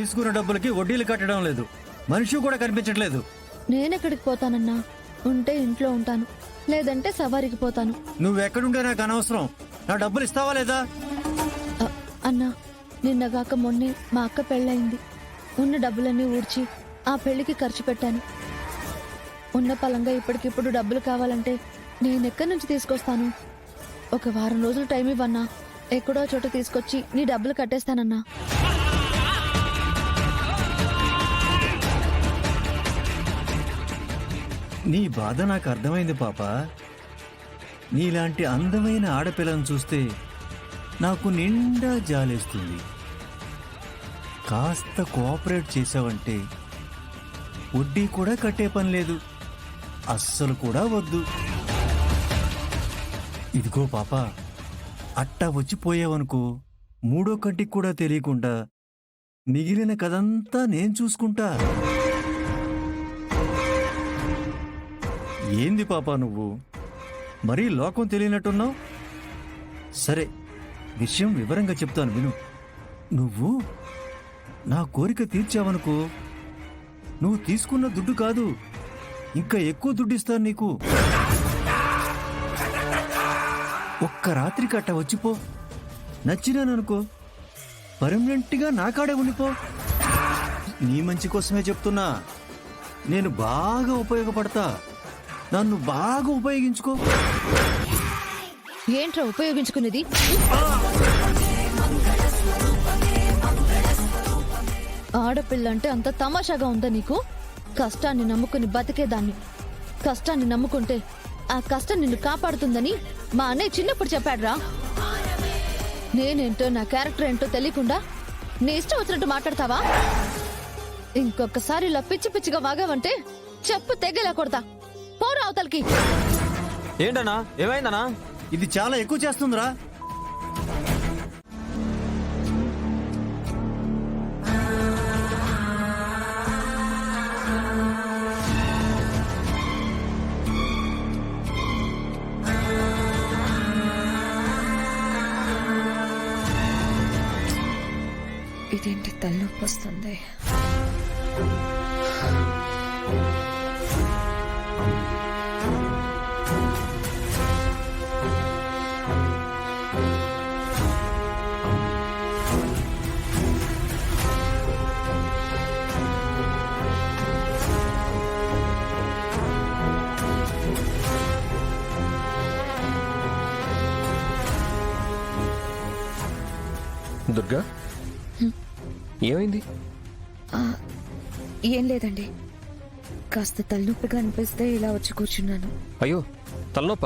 తీసుకున్న డబ్బులకి వడ్డీలు కట్టడం లేదు, మనిషి కూడా కనిపించట్లేదు. నేనెక్కడికి పోతానన్నా? ఉంటే ఇంట్లో ఉంటాను, లేదంటే సవారికి పోతాను. నువ్వెక్కడుంటే నాకు అనవసరం. నా డబ్బులు ఇస్తావా లేదా? అన్నా, నిన్నగాక మొన్నే మా అక్క పెళ్ళయింది. ఉన్న డబ్బులన్నీ ఊడ్చి ఆ పెళ్లికి ఖర్చు పెట్టాను. ఉన్న పలంగా ఇప్పటికిప్పుడు డబ్బులు కావాలంటే నేనెక్కడి నుంచి తీసుకొస్తాను? ఒక వారం రోజులు టైం ఇవ్వన్నా, ఎక్కడో చోట తీసుకొచ్చి నీ డబ్బులు కట్టేస్తానన్నా. నీ బాధ నాకు అర్థమైంది పాప. నీలాంటి అందమైన ఆడపిల్లను చూస్తే నాకు నిండా జాలేస్తుంది. కాస్త కోఆపరేట్ చేసావంటే వడ్డీ కూడా కట్టే పని లేదు, అస్సలు కూడా వద్దు. ఇదిగో పాప, అట్టా వచ్చిపోయావనుకో, మూడో కంటికి కూడా తెలియకుండా మిగిలిన కదంతా నేను చూసుకుంటా. ఏంది పాపా నువ్వు మరీ లోకం తెలియనట్టున్నావు? సరే, విషయం వివరంగా చెప్తాను విను. నువ్వు నా కోరిక తీర్చావనుకో, నువ్వు తీసుకున్న దుడ్డు కాదు, ఇంకా ఎక్కువ దుడ్డు ఇస్తాను నీకు. ఒక్క రాత్రి కట్ట వచ్చిపో, నచ్చినాననుకో పర్మనెంట్గా నా కాడే ఉండిపో. నీ మంచి కోసమే చెప్తున్నా. నేను బాగా ఉపయోగపడతా, నన్ను బాగా ఉపయోగించుకో. ఏంట్రా ఉపయోగించుకునేది? ఆడపిల్ల అంటే అంత తమాషాగా ఉందా నీకు? కష్టాన్ని నమ్ముకుని బతికేదాన్ని. కష్టాన్ని నమ్ముకుంటే ఆ కష్టం నిన్ను కాపాడుతుందని మా అన్నయ్య చిన్నప్పుడు చెప్పాడురా. నేనేంటో నా క్యారెక్టర్ ఏంటో తెలియకుండా నీ ఇష్టం వచ్చినట్టు మాట్లాడతావా? ఇంకొకసారి ఇలా పిచ్చి పిచ్చిగా వాగావంటే చెప్పు తెగేలా కొడతా. పోరా అవతలకి. ఏంటన్నా, ఏమైందన్నా? ఇది చాలా ఎక్కువ చేస్తుందిరా. ఇదేంటి తలనొప్పి వస్తుంది? దుర్గా, ఏమైంది? ఏం లేదండి, కాస్త తలనొప్పిగా అనిపిస్తే ఇలా వచ్చి కూర్చున్నాను. అయ్యో, తలనొప్ప?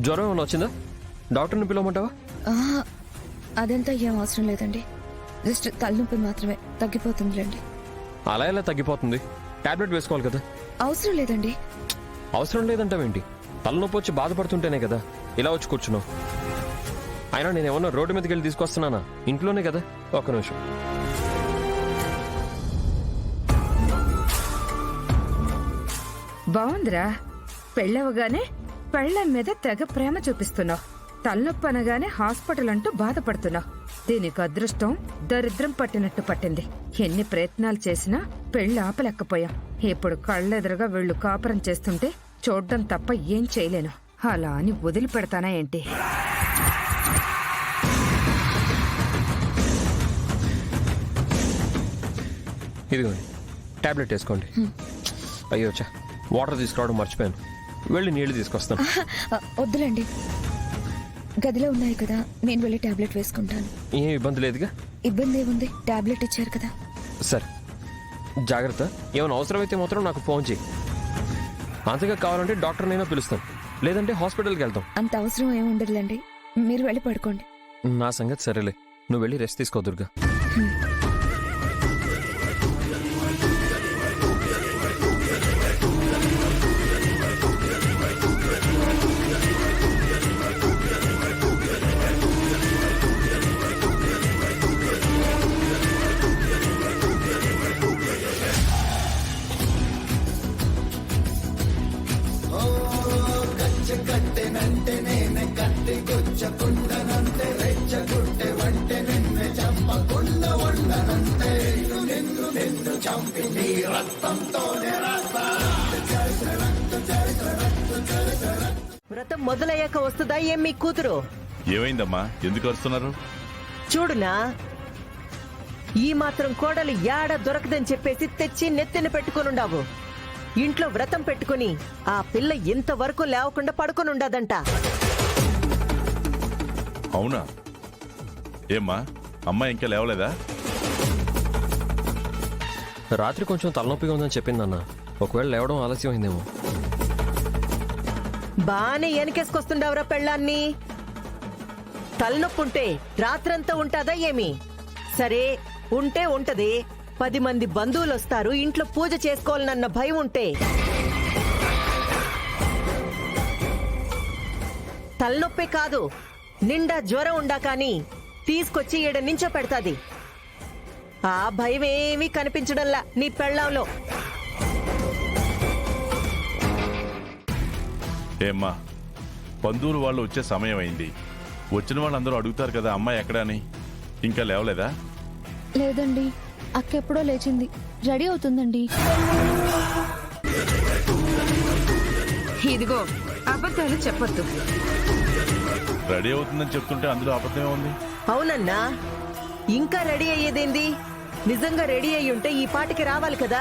జ్వరం ఏమైనా వచ్చిందా? డాక్టర్ని పిలవమంటావా? అదంతా ఏం అవసరం లేదండి, జస్ట్ తలనొప్పి మాత్రమే, తగ్గిపోతుందిలేండి. అలా ఎలా తగ్గిపోతుంది? టాబ్లెట్ వేసుకోవాలి కదా. అవసరం లేదండి. అవసరం లేదంటావేంటి? తలనొప్పి వచ్చి బాధపడుతుంటేనే కదా ఇలా వచ్చి కూర్చున్నావు. అయినా నేను ఏమన్నా రోడ్డు మీదకి వెళ్ళి తీసుకొస్తున్నానా? ఇంట్లోనే కదా. ఒక్క నిమిషం. బాగుందిరా, పెళ్ళవగానే పెళ్ళం మీద తెగ ప్రేమ చూపిస్తున్నావు, తలనొప్పి అనగానే హాస్పిటల్ అంటూ బాధపడుతున్నావు. దీనికి అదృష్టం దరిద్రం పట్టినట్టు పట్టింది. ఎన్ని ప్రయత్నాలు చేసినా పెళ్లి ఆపలేకపోయాం. ఇప్పుడు కళ్ళెదురుగా వీళ్ళు కాపురం చేస్తుంటే చూడ్డం తప్ప ఏం చేయలేను. అలా అని వదిలిపెడతానా ఏంటి? ఇదిగోండి, టాబ్లెట్ వేసుకోండి. అయ్యో చా, వాటర్ తీసుకురావడం మర్చిపోయాను. వెళ్ళి నీళ్లు తీసుకొస్తాను. వద్దులండి, గదిలో ఉన్నాయి కదా, నేను వెళ్ళి టాబ్లెట్ వేసుకుంటాను. ఏం ఇబ్బంది లేదుగా? ఇబ్బంది ఏముంది, టాబ్లెట్ ఇచ్చారు కదా. సరే, జాగ్రత్త. ఏమైనా అవసరమైతే మాత్రం నాకు ఫోన్ చేయి. అంతగా కావాలంటే డాక్టర్నైనా పిలుస్తాం, లేదంటే హాస్పిటల్కి వెళ్తాం. అంత అవసరం ఏమి ఉండదులేండి, మీరు వెళ్ళి పడుకోండి. నా సంగతి సరేలే, నువ్వు వెళ్ళి రెస్ట్ తీసుకో దుర్గా. రెచ్చగొట్టెనంటే రెచ్చగొట్టె వంటె నిన్ను చంపకుండా ఉండను. వ్రతం మొదలయ్యాక వస్తుందా ఏం మీ కూతురు? ఏమైందమ్మా, ఎందుకు వస్తున్నారు? చూడునా, ఈ మాత్రం కోడలు యాడ దొరకదని చెప్పేసి తెచ్చి నెత్తిన పెట్టుకునుండావు. ఇంట్లో వ్రతం పెట్టుకుని ఆ పిల్ల ఇంతవరకు లేవకుండా పడుకొని ఉండదంట. అవునా? ఏమ్మా, అమ్మాయి ఇంకా లేవలేదా? రాత్రి కొంచెం తలనొప్పిగా ఉందని చెప్పిందన్న. ఒకవేళ లేవడం ఆలస్యం అయిందేమో. బానే వెనకేసుకొస్తుండవరా పెళ్ళాన్ని. తలనొప్పుంటే రాత్రంతా ఉంటాదా ఏమి? సరే ఉంటే ఉంటది. 10 మంది బంధువులు వస్తారు, ఇంట్లో పూజ చేసుకోవాలన్న భయం ఉంటే తలనొప్పే కాదు, నిండా జ్వరం ఉండా కాని తీసుకొచ్చి ఈడ నించో పెడతాది. ఆ భయం ఏమీ కనిపించడంలా నీ పెళ్ళాంలో. ఏమ్మా, బంధువులు వాళ్ళు వచ్చే సమయం అయింది. వచ్చిన వాళ్ళందరూ అడుగుతారు కదా అమ్మాయి ఎక్కడా అని. ఇంకా లేవలేదా? లేదండి, అక్క ఎప్పుడో లేచింది. రెడీ అవుతుందండి. ఇదిగో అబద్ధాలు చెప్పొద్దు. రెడీ అవుతుందని చెప్తుంటే అందులో అబద్ధమే ఉంది. అవునన్నా, ఇంకా రెడీ అయ్యేదేంది? నిజంగా రెడీ అయ్యి ఉంటే ఈ పాటికి రావాలి కదా.